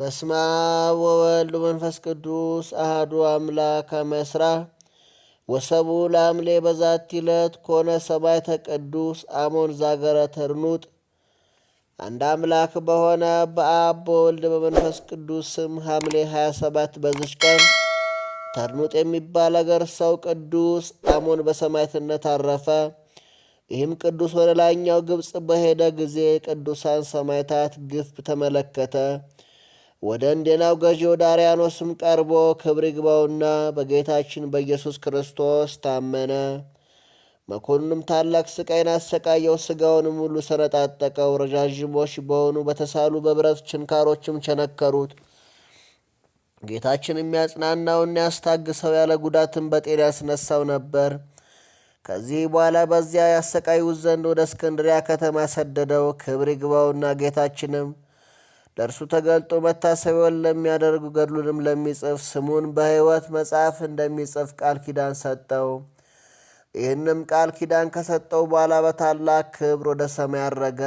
በስመ አብ ወወልድ ወመንፈስ ቅዱስ አሐዱ አምላክ አመ ዕስራ ወሰብኡ ለሐምሌ በዛቲ ዕለት ኮነ ሰማዕተ ቅዱስ አሞን ዘአገረ ተርኑጥ። አንድ አምላክ በሆነ በአብ በወልድ በመንፈስ ቅዱስ ስም ሐምሌ 27 በዚች ቀን ተርኑጥ የሚባል አገር ሰው ቅዱስ አሞን በሰማዕትነት አረፈ። ይህም ቅዱስ ወደ ላይኛው ግብፅ በሄደ ጊዜ ቅዱሳን ሰማዕታት ግፍ ተመለከተ። ወደ እንዴናው ገዢ ወደ አርያኖስም ቀርቦ ክብር ይግባውና በጌታችን በኢየሱስ ክርስቶስ ታመነ። መኮንኑም ታላቅ ስቃይን አሰቃየው። ሥጋውንም ሁሉ ሰነጣጠቀው። ረዣዥሞች በሆኑ በተሳሉ በብረት ችንካሮችም ቸነከሩት። ጌታችን የሚያጽናናውና ያስታግሰው ያለ ጉዳትም በጤና ያስነሳው ነበር። ከዚህ በኋላ በዚያ ያሰቃዩት ዘንድ ወደ እስክንድሪያ ከተማ ሰደደው። ክብር ይግባውና ጌታችንም ለእርሱ ተገልጦ መታሰቢያውን ለሚያደርጉ ገድሉንም ለሚጽፍ ስሙን በሕይወት መጽሐፍ እንደሚጽፍ ቃል ኪዳን ሰጠው። ይህንም ቃል ኪዳን ከሰጠው በኋላ በታላቅ ክብር ወደ ሰማይ አረገ።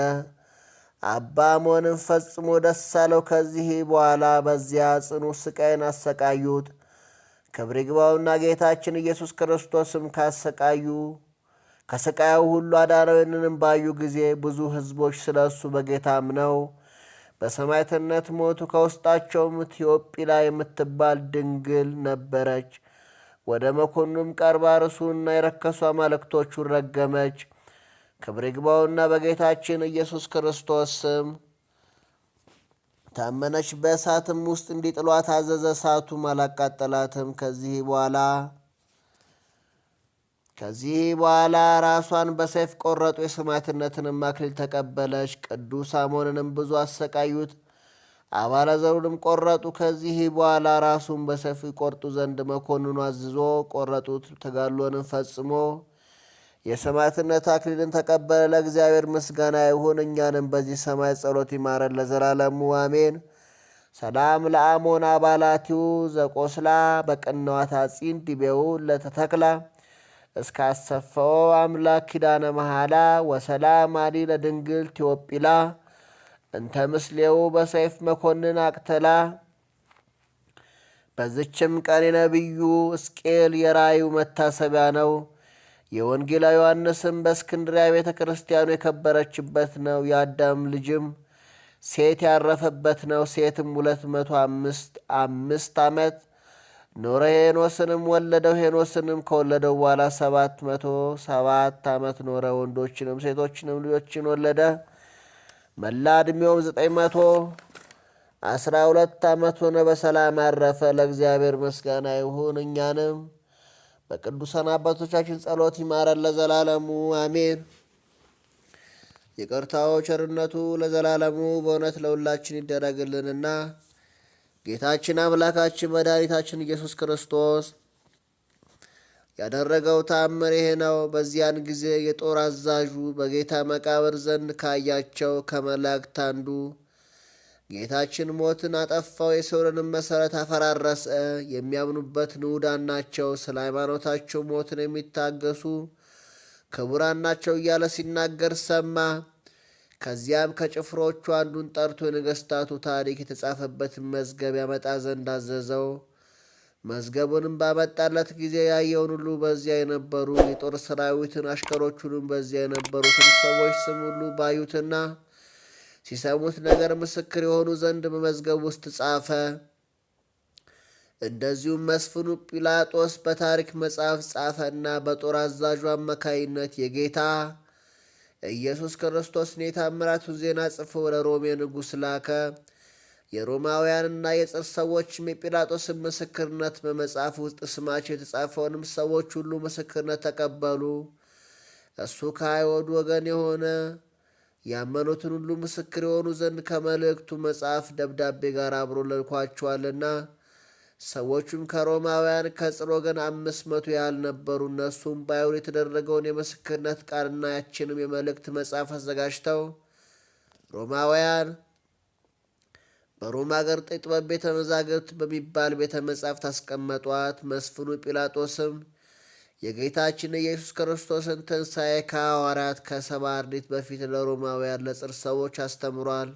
አባ አሞንም ፈጽሞ ደስ አለው። ከዚህ በኋላ በዚያ ጽኑ ስቃይን አሰቃዩት። ክብር ይግባውና ጌታችን ኢየሱስ ክርስቶስም ከስቃዩ ሁሉ አዳነው። ይህንንም ባዩ ጊዜ ብዙ ሕዝቦች ስለ እሱ በጌታ አምነው በሰማዕትነት ሞቱ። ከውስጣቸውም ቴዎጲላ የምትባል ድንግል ነበረች። ወደ መኮንኑም ቀርባ ርሱና የረከሱ አማልክቶቹን ረገመች። ክብር ይግባውና በጌታችን ኢየሱስ ክርስቶስ ስም ታመነች። በእሳትም ውስጥ እንዲጥሏት አዘዘ። እሳቱም አላቃጠላትም። ከዚህ በኋላ ራሷን በሰይፍ ቆረጡ። የሰማዕትነትንም አክሊል ተቀበለች። ቅዱስ አሞንንም ብዙ አሰቃዩት። አባለ ዘሩንም ቆረጡ። ከዚህ በኋላ ራሱን በሰይፍ ይቆርጡ ዘንድ መኮንኑ አዝዞ ቆረጡት። ተጋድሎንም ፈጽሞ የሰማዕትነት አክሊልን ተቀበለ። ለእግዚአብሔር ምስጋና ይሁን፣ እኛንም በዚህ ሰማዕት ጸሎት ይማረን ለዘላለሙ አሜን። ሰላም ለአሞን አባላቲሁ ዘቆስላ በቅንዋት አጺን ዲቤው ለተተክላ እስካሰፈው አምላክ ኪዳነ መሃላ ወሰላም አሊ ለድንግል ቴዎጲላ እንተ ምስሌው በሰይፍ መኮንን አቅተላ። በዝችም ቀን የነቢዩ ሕዝቅኤል የራእዩ መታሰቢያ ነው። የወንጌላዊ ዮሐንስም በእስክንድርያ ቤተ ክርስቲያኑ የከበረችበት ነው። የአዳም ልጅም ሴት ያረፈበት ነው። ሴትም 205 ዓመት ኖረ። ሄኖስንም ወለደው። ሄኖስንም ከወለደው በኋላ 707 ዓመት ኖረ። ወንዶችንም ሴቶችንም ልጆችን ወለደ። መላ ዕድሜውም 912 ዓመት ሆነ። በሰላም አረፈ። ለእግዚአብሔር ምስጋና ይሁን፣ እኛንም በቅዱሳን አባቶቻችን ጸሎት ይማረን ለዘላለሙ አሜን። ይቅርታው ቸርነቱ ለዘላለሙ በእውነት ለሁላችን ይደረግልንና ጌታችን አምላካችን መድኃኒታችን ኢየሱስ ክርስቶስ ያደረገው ተአምር ይሄ ነው። በዚያን ጊዜ የጦር አዛዡ በጌታ መቃብር ዘንድ ካያቸው ከመላእክት አንዱ ጌታችን ሞትን አጠፋው፣ የሲኦልንም መሠረት አፈራረሰ። የሚያምኑበት ንዑዳን ናቸው፣ ስለ ሃይማኖታቸው ሞትን የሚታገሱ ክቡራን ናቸው እያለ ሲናገር ሰማ። ከዚያም ከጭፍሮቹ አንዱን ጠርቶ የነገሥታቱ ታሪክ የተጻፈበትን መዝገብ ያመጣ ዘንድ አዘዘው። መዝገቡንም ባመጣለት ጊዜ ያየውን ሁሉ በዚያ የነበሩ የጦር ሰራዊትን አሽከሮቹንም በዚያ የነበሩትን ሰዎች ስም ሁሉ ባዩትና ሲሰሙት ነገር ምስክር የሆኑ ዘንድ በመዝገብ ውስጥ ጻፈ። እንደዚሁም መስፍኑ ጲላጦስ በታሪክ መጽሐፍ ጻፈና በጦር አዛዡ አማካይነት የጌታ ኢየሱስ ክርስቶስን የታምራቱን ዜና ጽፎ ወደ ሮሜ ንጉሥ ላከ። የሮማውያንና የጽር ሰዎችም የጲላጦስን ምስክርነት በመጽሐፍ ውስጥ ስማቸው የተጻፈውንም ሰዎች ሁሉ ምስክርነት ተቀበሉ። እሱ ከአይሁድ ወገን የሆነ ያመኑትን ሁሉ ምስክር የሆኑ ዘንድ ከመልእክቱ መጽሐፍ ደብዳቤ ጋር አብሮ ልኳቸዋልና። ሰዎቹም ከሮማውያን ከጽር ወገን 500 ያህል ነበሩ። እነሱም በአይሁድ የተደረገውን የምስክርነት ቃልና ያችንም የመልእክት መጽሐፍ አዘጋጅተው ሮማውያን በሮማ አገር ጥበብ ቤተ መዛግብት በሚባል ቤተ መጻሕፍት አስቀመጧት። መስፍኑ ጲላጦስም የጌታችን ኢየሱስ ክርስቶስን ትንሣኤ ከሐዋርያት ከ70 አርድእት በፊት ለሮማውያን ለጽር ሰዎች አስተምሯል።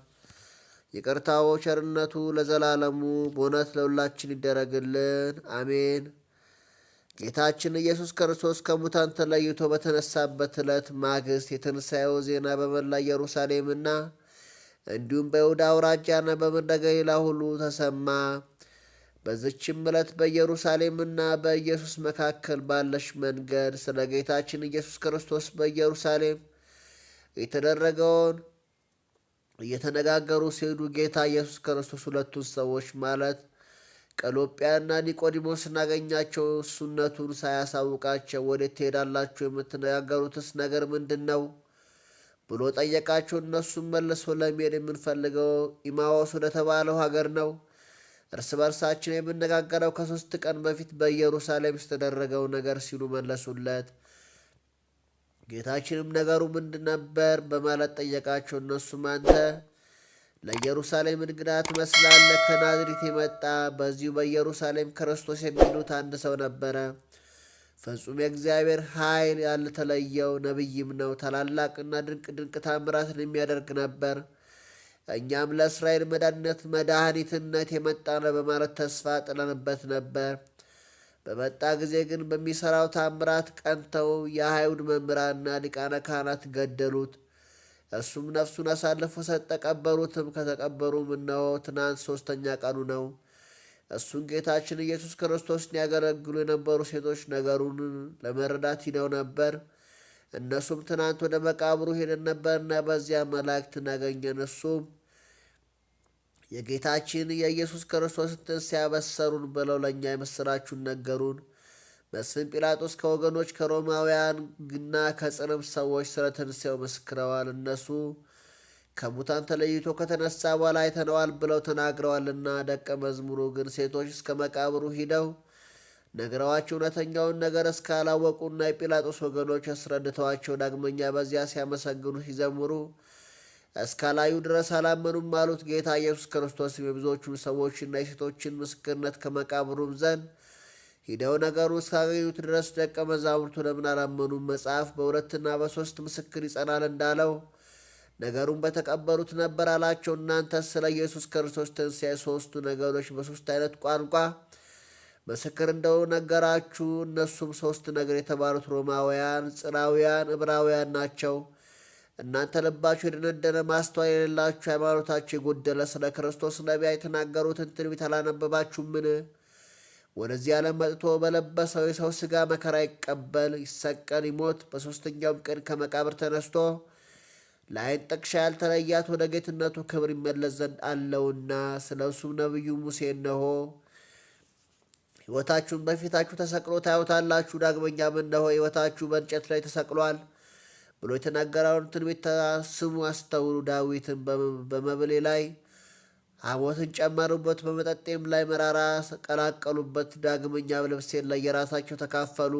ይቅርታው ቸርነቱ ለዘላለሙ በእውነት ለሁላችን ይደረግልን፣ አሜን። ጌታችን ኢየሱስ ክርስቶስ ከሙታን ተለይቶ በተነሳበት ዕለት ማግስት የትንሣኤው ዜና በመላ ኢየሩሳሌምና እንዲሁም በይሁዳ አውራጃና በምድረ ገሊላ ሁሉ ተሰማ። በዚችም ዕለት በኢየሩሳሌምና በኢየሱስ መካከል ባለች መንገድ ስለ ጌታችን ኢየሱስ ክርስቶስ በኢየሩሳሌም የተደረገውን እየተነጋገሩ ሲሄዱ ጌታ ኢየሱስ ክርስቶስ ሁለቱን ሰዎች ማለት ቀሎጵያና ኒቆዲሞስን አገኛቸው። እሱነቱን ሳያሳውቃቸው ወዴት ትሄዳላችሁ? የምትነጋገሩትስ ነገር ምንድን ነው ብሎ ጠየቃቸው። እነሱም መልሶ ለመሄድ የምንፈልገው ኢማዎስ ወደተባለው ሀገር ነው። እርስ በርሳችን የምነጋገረው ከ3 ቀን በፊት በኢየሩሳሌም የተደረገው ነገር ሲሉ መለሱለት። ጌታችንም ነገሩ ምንድን ነበር በማለት ጠየቃቸው። እነሱም አንተ ለኢየሩሳሌም እንግዳ ትመስላለህ። ከናዝሬት የመጣ በዚሁ በኢየሩሳሌም ክርስቶስ የሚሉት አንድ ሰው ነበረ። ፍጹም የእግዚአብሔር ኃይል ያልተለየው ነቢይም ነው። ታላላቅና ድንቅ ታምራትን የሚያደርግ ነበር። እኛም ለእስራኤል መድኃኒትነት የመጣ ነው በማለት ተስፋ ጥለንበት ነበር። በመጣ ጊዜ ግን በሚሠራው ታምራት ቀንተው የአይሁድ መምህራንና ሊቃነ ካህናት ገደሉት። እሱም ነፍሱን አሳልፎ ሰጠ። ቀበሩትም። ከተቀበሩም እነሆ ትናንት 3ኛ ቀኑ ነው። እሱን ጌታችን ኢየሱስ ክርስቶስን ያገለግሉ የነበሩ ሴቶች ነገሩን ለመረዳት ሂደው ነበር። እነሱም ትናንት ወደ መቃብሩ ሄደን ነበርና በዚያ መላእክትን አገኘን። እሱም የጌታችን የኢየሱስ ክርስቶስን ትንሣኤ ያበሰሩን ብለው ለእኛ የምሥራቹን ነገሩን። መስፍን ጲላጦስ ከወገኖች ከሮማውያንና ከጽርም ሰዎች ስለ ትንሣኤው መስክረዋል። እነሱ ከሙታን ተለይቶ ከተነሳ በኋላ አይተነዋል ብለው ተናግረዋልና። ደቀ መዝሙሩ ግን ሴቶች እስከ መቃብሩ ሂደው ነግረዋቸው እውነተኛውን ነገር እስካላወቁና የጲላጦስ ወገኖች አስረድተዋቸው ዳግመኛ በዚያ ሲያመሰግኑ ሲዘምሩ እስካላዩ ድረስ አላመኑም አሉት። ጌታ ኢየሱስ ክርስቶስም የብዙዎቹን ሰዎችና የሴቶችን ምስክርነት ከመቃብሩም ዘንድ ሂደው ነገሩ እስካገኙት ድረስ ደቀ መዛሙርቱ ለምን አላመኑም? መጽሐፍ በ2ና በ3 ምስክር ይጸናል እንዳለው ነገሩን በተቀበሉት ነበር አላቸው። እናንተ ስለ ኢየሱስ ክርስቶስ ትንሣኤ 3ቱ ነገሮች በ3 አይነት ቋንቋ ምስክር እንደው ነገራችሁ። እነሱም 3 ነገር የተባሉት ሮማውያን፣ ጽራውያን፣ ዕብራውያን ናቸው። እናንተ ልባችሁ የደነደነ ማስተዋል የሌላችሁ ሃይማኖታችሁ የጎደለ ስለ ክርስቶስ ነቢያ የተናገሩትን ትንቢት አላነበባችሁምን? ወደዚህ ዓለም መጥቶ በለበሰው የሰው ሥጋ መከራ ይቀበል፣ ይሰቀል፣ ይሞት፣ በሦስተኛውም ቀን ከመቃብር ተነስቶ ለዓይን ጥቅሻ ያልተለያት ወደ ጌትነቱ ክብር ይመለስ ዘንድ አለውና። ስለ እሱም ነቢዩ ሙሴ እነሆ ሕይወታችሁን በፊታችሁ ተሰቅሎ ታዩታላችሁ፣ ዳግመኛም እነሆ ሕይወታችሁ በእንጨት ላይ ተሰቅሏል ብሎ የተናገረውን ትንቢት ስሙ፣ አስተውሉ። ዳዊትም በመብሌ ላይ ሐሞትን ጨመሩበት፣ በመጠጤም ላይ መራራ ቀላቀሉበት። ዳግመኛም ልብሴን ለየራሳቸው ተካፈሉ፣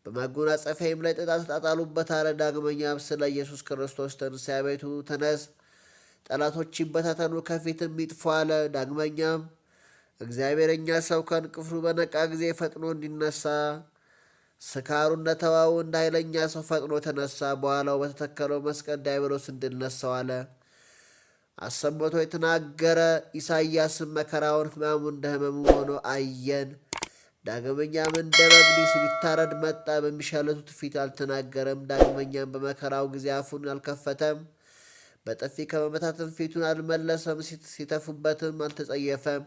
በመጎናጸፊያም ላይ ዕጣ ተጣጣሉበት አለ። ዳግመኛም ስለ ኢየሱስ ክርስቶስ ትንሣኤ አቤቱ ተነስ፣ ጠላቶች ይበታተኑ፣ ከፊትም ይጥፉ አለ። ዳግመኛም እግዚአብሔር እኛ ሰው ከእንቅልፉ በነቃ ጊዜ ፈጥኖ እንዲነሳ ስካሩ እንደተዋው እንደ ኃይለኛ ሰው ፈጥኖ ተነሳ። በኋላው በተተከለው መስቀል ዲያብሎስን ድል ነሣው አለ። አሰምቶ የተናገረ ኢሳይያስም መከራውን ሕማሙ እንደ ሕመሙ ሆኖ አየን። ዳግመኛም እንደ በግ ሊታረድ መጣ። በሚሻለቱት ፊት አልተናገረም። ዳግመኛም በመከራው ጊዜ አፉን አልከፈተም። በጥፊ ከመመታትም ፊቱን አልመለሰም። ሲተፉበትም አልተጸየፈም።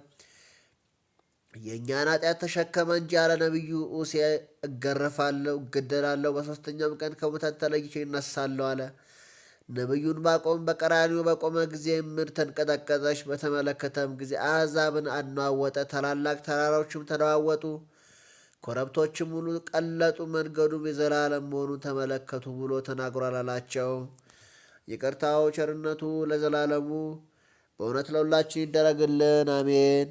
የእኛን ኃጢአት ተሸከመ እንጂ አለ ነቢዩ ሆሴዕ እገረፋለሁ፣ እገደላለሁ፣ በሦስተኛውም ቀን ከሙታን ተለይቼ ይነሳለሁ አለ። ነቢዩን ዕንባቆም በቀራንዮ በቆመ ጊዜ ምድር ተንቀጠቀጠች። በተመለከተም ጊዜ አሕዛብን አነዋወጠ። ታላላቅ ተራራዎችም ተነዋወጡ፣ ኮረብቶችም ሁሉ ቀለጡ። መንገዱም የዘላለም መሆኑን ተመለከቱ ብሎ ተናግሯል አላቸው። ይቅርታው ቸርነቱ ለዘላለሙ በእውነት ለሁላችን ይደረግልን፣ አሜን።